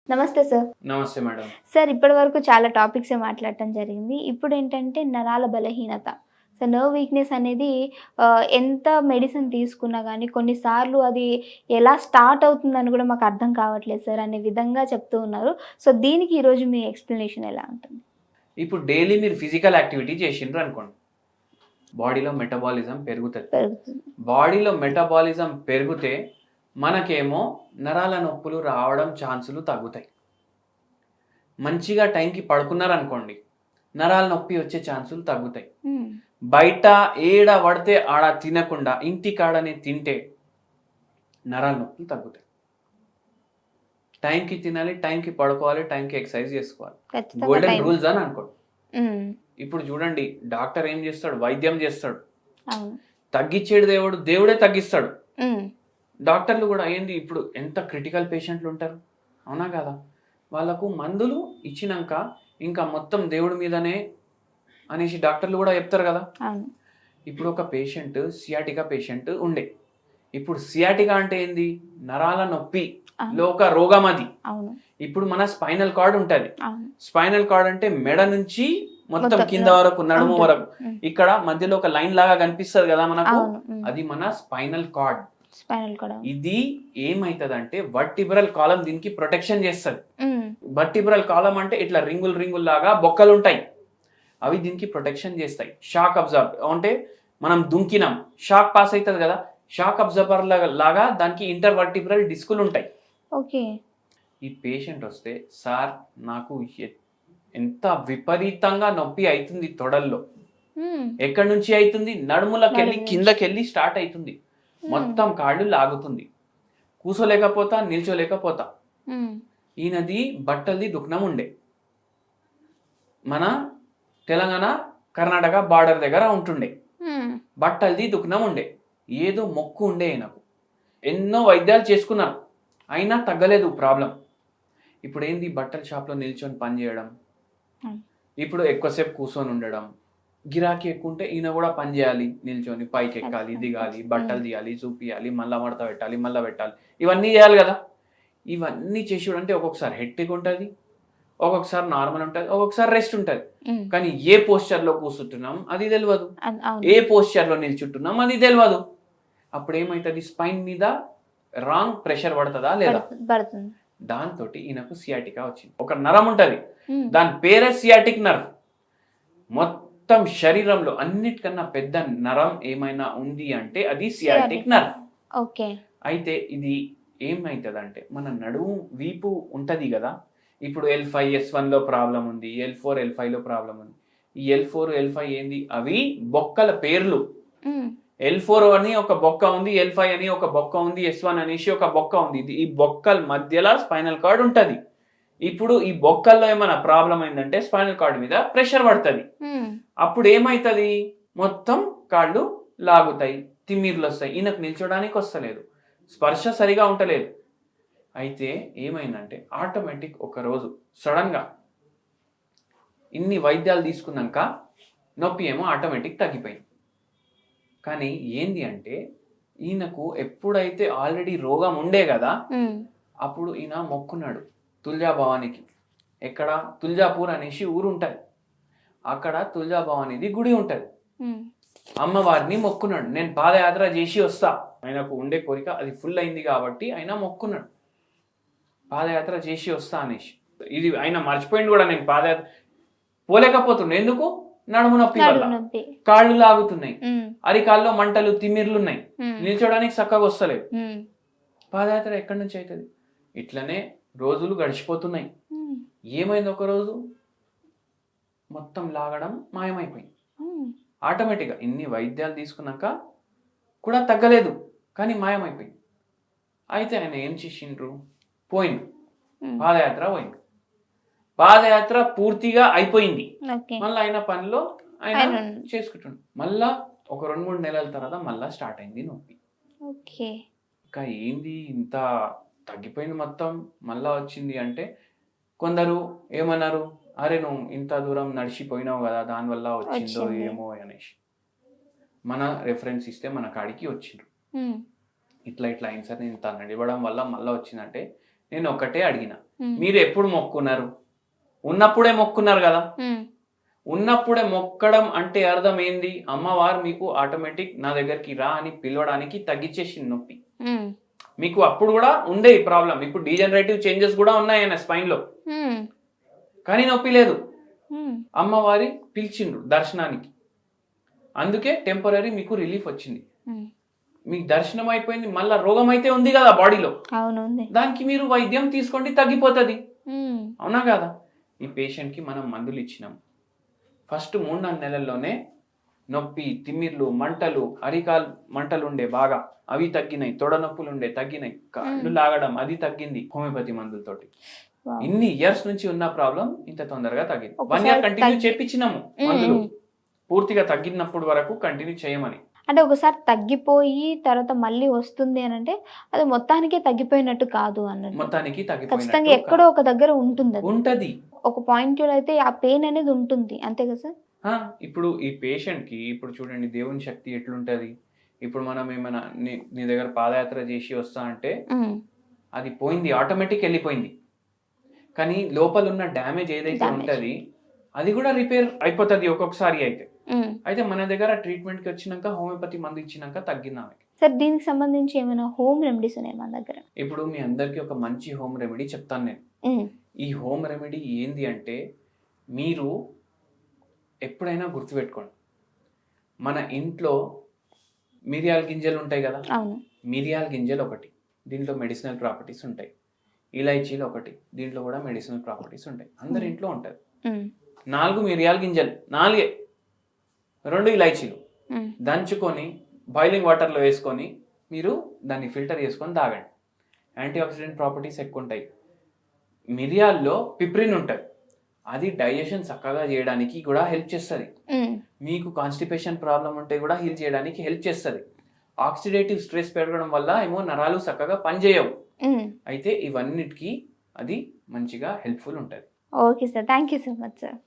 నమస్తే సార్. నమస్తే madam. Sir ఇప్పటి వరకు చాలా టాపిక్సే మాట్లాడటం జరిగింది. ఇప్పుడేంటంటే నరాల బలహీనత. సో నర్వ్ వీక్‌నెస్ అనేది ఎంత మెడిసిన్ తీసుకున్నా గానీ కొన్నిసార్లు అది ఎలా స్టార్ట్ అవుతుందని గూడా మాకు అర్థం కావట్లేదు సార్ అనే విధంగా చెప్తూ ఉన్నారు. సో దీనికి ఈరోజు మీ ఎక్స్‌ప్లనేషన్ ఎలా ఉంటుంది? ఇప్పుడు డైలీ మీరు ఫిజికల్ యాక్టివిటీ చేసిండ్రు అనుకోండి, బాడీలో మెటబాలిజం పెరుగుతది. పెరుగుతుంది. బాడీలో మెటబాలిజం పెరిగితే మనకేమో నరాల నొప్పులు రావడం ఛాన్సులు తగ్గుతాయి. మంచిగా టైంకి పడుకున్నారనుకోండి, నరాల నొప్పి వచ్చే ఛాన్సులు తగ్గుతాయి. హ్మ్. బయట ఏడ పడితే ఆడ తినకుండా ఇంటికాడనే తింటే నరాల నొప్పులు తగ్గుతాయి. టైంకి తినాలి, టైంకి పడుకోవాలి, టైంకి ఎక్సర్సైజ్ చేసుకోవాలి. ఖచ్చితంగా గోల్డెన్ టైం. రూల్స్ అని అనుకోండి. హ్మ్. ఇప్పుడు చూడండి, డాక్టర్ ఏం చేస్తాడు? వైద్యం చేస్తాడు. అవును. తగ్గించేడు దేవుడే తగ్గిస్తాడు. హ్మ్. డాక్టర్లు కూడా ఏంది, ఇప్పుడు ఎంత క్రిటికల్ పేషెంట్లు ఉంటారు, అవునా కదా? వాళ్ళకు మందులు ఇచ్చినాక ఇంకా మొత్తం దేవుడి మీదనే అనేసి డాక్టర్లు కూడా చెప్తారు కదా. అవును. ఇప్పుడు ఒక పేషెంట్ సియాటికా పేషెంట్ ఉండే, ఇప్పుడు సియాటికా అంటే ఏంది? నరాల నొప్పి లో ఒక రోగం అది. అవును. ఇప్పుడు మన స్పైనల్ కార్డ్ ఉంటుంది. అవును. స్పైనల్ కార్డ్ అంటే మెడ నుంచి మొత్తం కింద వరకు, నడుము వరకు, ఇక్కడ మధ్యలో ఒక లైన్ లాగా కనిపిస్తుంది కదా మనకు, అది మన స్పైనల్ కార్డ్. Spinal cord. ఇది ఏమైతుందంటే వర్టిబ్రల్ కాలం దీనికి ప్రొటెక్షన్ చేస్తుంది. వర్టిబ్రల్ కాలం అంటే ఇట్లా రింగులు లాగా బొక్కలు ఉంటాయి, అవి దీనికి ప్రొటెక్షన్ చేస్తాయి. షాక్ అబ్జర్వ్ అంటే మనం దుంకినాం, షాక్ పాస్ అవుతుంది కదా, షాక్ అబ్జర్వర్ లాగా దానికి ఇంటర్ వర్టిబ్రల్ డిస్కులు ఉంటాయి. ఓకే. ఈ పేషెంట్ వస్తే, సార్ నాకు ఎంత విపరీతంగా నొప్పి అవుతుంది తొడల్లో. ఎక్కడి నుంచి అవుతుంది? నడుములకెళ్ళి కిందకెళ్ళి స్టార్ట్ అవుతుంది, మొత్తం కాళ్ళు లాగుతుంది, కూసోలేకపోతా, నిల్చోలేకపోతా. ఈయనది బట్టలది దుఃఖనం ఉండే, మన తెలంగాణ కర్ణాటక బార్డర్ దగ్గర ఉంటుండే. బట్టలది దుఃఖనం ఉండే, ఏదో మొక్కు ఉండే ఆయనకు. ఎన్నో వైద్యాలు చేసుకున్నారు, అయినా తగ్గలేదు ప్రాబ్లం. ఇప్పుడు ఏంది? బట్టల షాప్లో నిల్చొని పని చేయడం, ఇప్పుడు ఎక్కువసేపు కూర్చొని ఉండడం, గిరాకీ ఎక్కువ ఉంటే ఈయన కూడా పని చేయాలి, నిల్చొని పైకి ఎక్కాలి, దిగాలి, బట్టలు తీయాలి, చూపియాలి, మళ్ళా మడత పెట్టాలి, మళ్ళీ పెట్టాలి, ఇవన్నీ చేయాలి కదా. ఇవన్నీ చేసి అంటే ఒక్కొక్కసారి హెక్టిక్ ఉంటుంది, ఒక్కొక్కసారి నార్మల్ ఉంటుంది, ఒక్కొక్కసారి రెస్ట్ ఉంటుంది. కానీ ఏ పోస్చర్లో కూర్చుంటున్నాం అది తెలియదు, ఏ పోస్చర్లో నిల్చుంటున్నాం అది తెలియదు. అప్పుడు ఏమవుతుంది? స్పైన్ మీద రాంగ్ ప్రెషర్ పడుతుందా లేదా? దాంతో ఈయనకు సియాటికా వచ్చింది. ఒక నరం ఉంటుంది, దాని పేరే సియాటిక్ నర్వ్. మొత్తం శరీరంలో అన్నిటికన్నా పెద్ద నరం ఏమైనా ఉంది అంటే అది సియాటిక్ నర్వ్. అయితే ఇది ఏమైతుందంటే, మన నడుము వీపు ఉంటది కదా, ఇప్పుడు L5 S1 లో ప్రాబ్లం ఉంది, L4 L5 లో ప్రాబ్లం ఉంది. ఈ L4 L5 ఏంది? అవి బొక్కల పేర్లు. L4 అని ఒక బొక్క ఉంది, L5 అని ఒక బొక్క ఉంది, S1 అనేసి ఒక బొక్క ఉంది. ఈ బొక్కల మధ్యలో స్పైనల్ కార్డ్ ఉంటది. ఇప్పుడు ఈ బొక్కల్లో ఏమైనా ప్రాబ్లం అయిందంటే స్పైనల్ కార్డ్ మీద ప్రెషర్ పడుతుంది. అప్పుడు ఏమైతుంది? మొత్తం కాళ్ళు లాగుతాయి, తిమ్మిర్లు వస్తాయి, ఈయనకు నిల్చోడానికి వస్తలేదు, స్పర్శ సరిగా ఉండలేదు. అయితే ఏమైందంటే ఆటోమేటిక్ ఒక రోజు సడన్ గా ఇన్ని వైద్యాలు తీసుకున్నాక నొప్పి ఏమో ఆటోమేటిక్ తగ్గిపోయింది. కానీ ఏంది అంటే, ఈయనకు ఎప్పుడైతే ఆల్రెడీ రోగం ఉండే కదా, అప్పుడు ఈయన మొక్కున్నాడు తుల్జా భవానికి. ఎక్కడ? తుల్జాపూర్ అనేసి ఊరు ఉంటుంది, అక్కడ తుల్జా భవానిది గుడి ఉంటుంది. అమ్మవారిని మొక్కున్నాడు, నేను పాదయాత్ర చేసి వస్తా. ఆయనకు ఉండే కోరిక అది ఫుల్ అయింది కాబట్టి ఆయన మొక్కున్నాడు, పాదయాత్ర చేసి వస్తా అనేసి. ఇది ఆయన మర్చిపోయింది కూడా, నేను పాదయాత్ర పోలేకపోతుండే. ఎందుకు? నడుము నొప్పి వల్ల కాళ్ళు లాగుతున్నాయి, అరికాల్లో మంటలు, తిమ్మిర్లు ఉన్నాయి, నిల్చోడానికి చక్కగా వస్తలేదు. పాదయాత్ర ఎక్కడి నుంచి అవుతుంది? ఇట్లనే రోజులు గడిచిపోతున్నాయి. ఏమైంది? ఒక రోజు మొత్తం లాగడం మాయమైపోయింది ఆటోమేటిక్గా. ఇన్ని వైద్యాలు తీసుకున్నాక కూడా తగ్గలేదు, కానీ మాయమైపోయింది. అయితే ఆయన ఏం చేసిండ్రు? పోయిండు, పాదయాత్ర పోయింది. పాదయాత్ర పూర్తిగా అయిపోయింది, మళ్ళీ ఆయన పనిలో ఆయన చేసుకుంటుండు. మళ్ళా ఒక 2-3 నెలల తర్వాత మళ్ళా స్టార్ట్ అయింది నొప్పి. ఇంకా ఏంది ఇంత తగ్గిపోయింది మొత్తం, మళ్ళా వచ్చింది అంటే కొందరు ఏమన్నారు, అరే నువ్వు ఇంత దూరం నడిచిపోయినావు కదా, దానివల్ల వచ్చిందో ఏమో అనేసి. మన రెఫరెన్స్ ఇస్తే మన కాడికి వచ్చిండ్రు, ఇట్లా అయింది సార్, నేను ఇంత నడవడం వల్ల మళ్ళీ వచ్చిందంటే నేను ఒకటే అడిగిన, ఉమ్, మీరు ఎప్పుడు మొక్కున్నారు? ఉన్నప్పుడే మొక్కున్నారు కదా. ఉమ్, ఉన్నప్పుడే మొక్కడం అంటే అర్థం ఏంది? అమ్మవారు మీకు ఆటోమేటిక్ నా దగ్గరికి రా అని పిలవడానికి తగ్గించేసింది నొప్పి. ఉమ్, మీకు అప్పుడు కూడా ఉండే ఈ ప్రాబ్లం, ఇప్పుడు డీజనరేటివ్ చేంజెస్ కూడా ఉన్నాయి ఆయన స్పైన్ లో, ఉమ్, కానీ నొప్పి లేదు. ఉమ్, అమ్మవారి పిలిచిండ్రు దర్శనానికి, అందుకే టెంపరీ మీకు రిలీఫ్ వచ్చింది. ఉమ్. మీకు దర్శనం అయిపోయింది, మళ్ళా రోగం అయితే ఉంది కదా బాడీలో, అవును ఉంది. దానికి మీరు వైద్యం తీసుకోండి, తగ్గిపోతుంది. ఉమ్, అవునా కదా? ఈ పేషెంట్కి మనం మందులు ఇచ్చినాం. ఫస్ట్ 3-4 నెలల్లోనే నొప్పి, తిమ్మిర్లు, మంటలు, అరికాల్ మంటలు ఉండే బాగా అవి తగ్గినాయి, తొడ నొప్పులు ఉండే తగ్గినాయి, కాళ్ళు లాగడం అది తగ్గింది హోమియోపతి మందులతోటి. వావ్. ఇన్ని ఇయర్స్ నుంచి ఉన్న ప్రాబ్లం ఇంత తొందరగా తగ్గింది. 1 ఒకసారి year కంటిన్యూ తగ్గి- చేపించినాము మందులు, పూర్తిగా తగ్గినప్పుడు వరకు కంటిన్యూ చేయమని. అంటే ఒకసారి తగ్గిపోయి తర్వాత మళ్ళీ వస్తుంది అని అంటే అది మొత్తానికే తగ్గిపోయినట్టు కాదు అన్నట్టు. మొత్తానికి ఖచ్చితంగా తగ్గిపోయినట్టు ఎక్కడో ఒక దగ్గర ఉంటుంది అది. ఉంటది. ఒక పాయింట్ లో అయితే ఆ పెయిన్ అనేది ఉంటుంది, అంతే కదా సార్? ఇప్పుడు ఈ పేషెంట్ కి ఇప్పుడు చూడండి దేవుని శక్తి ఎట్లుంటది. ఇప్పుడు మనం ఏమైనా నీ దగ్గర పాదయాత్ర చేసి వస్తా అంటే ఉమ్, అది పోయింది, ఆటోమేటిక్ వెళ్ళిపోయింది. కానీ లోపల ఉన్న డ్యామేజ్ ఏదైతే Damage. ఉంటది అది కూడా రిపేర్ అయిపోతుంది ఒక్కొక్కసారి అయితే. ఉమ్. అయితే మన దగ్గర ట్రీట్మెంట్ కి వచ్చినాక హోమియోపతి మందు ఇచ్చినాక తగ్గింది ఆమెకి. సార్ దీనికి సంబంధించి ఏమైనా హోమ్ రెమెడీస్ ఉన్నాయి మన దగ్గర? ఇప్పుడు మీ అందరికి ఒక మంచి హోమ్ రెమెడీ చెప్తాను నేను. ఉమ్, ఈ హోమ్ రెమెడీ ఏంది అంటే, మీరు ఎప్పుడైనా గుర్తుపెట్టుకోండి, మన ఇంట్లో మిరియాల గింజలు ఉంటాయి కదా, అవును. మిరియాల గింజలు ఒకటి, దీంట్లో మెడిసినల్ ప్రాపర్టీస్ ఉంటాయి. ఇలైచీలు ఒకటి, దీంట్లో కూడా మెడిసినల్ ప్రాపర్టీస్ ఉంటాయి. అందరి ఇంట్లో ఉంటుంది. ఉమ్, 4 మిరియాల గింజలు, 4 2 ఇలైచీలు ఉమ్, దంచుకొని బాయిలింగ్ వాటర్లో వేసుకొని మీరు దాన్ని ఫిల్టర్ చేసుకొని తాగండి. యాంటీ ఆక్సిడెంట్ ప్రాపర్టీస్ ఎక్కువ ఉంటాయి. మిరియాల్లో పిప్రిన్ ఉంటుంది, అది డైజెషన్ చక్కగా చేయడానికి కూడా హెల్ప్ చేస్తుంది. ఉమ్, మీకు కాన్స్టిపేషన్ ప్రాబ్లం ఉంటే కూడా హీల్ చేయడానికి హెల్ప్ చేస్తుంది. ఆక్సిడేటివ్ స్ట్రెస్ పెరగడం వల్ల ఏమో నరాలు చక్కగా పనిచేయవు. ఉమ్. అయితే ఇవన్నిటికీ అది మంచిగా హెల్ప్ఫుల్ ఉంటుంది. Okay sir, thank you so much sir.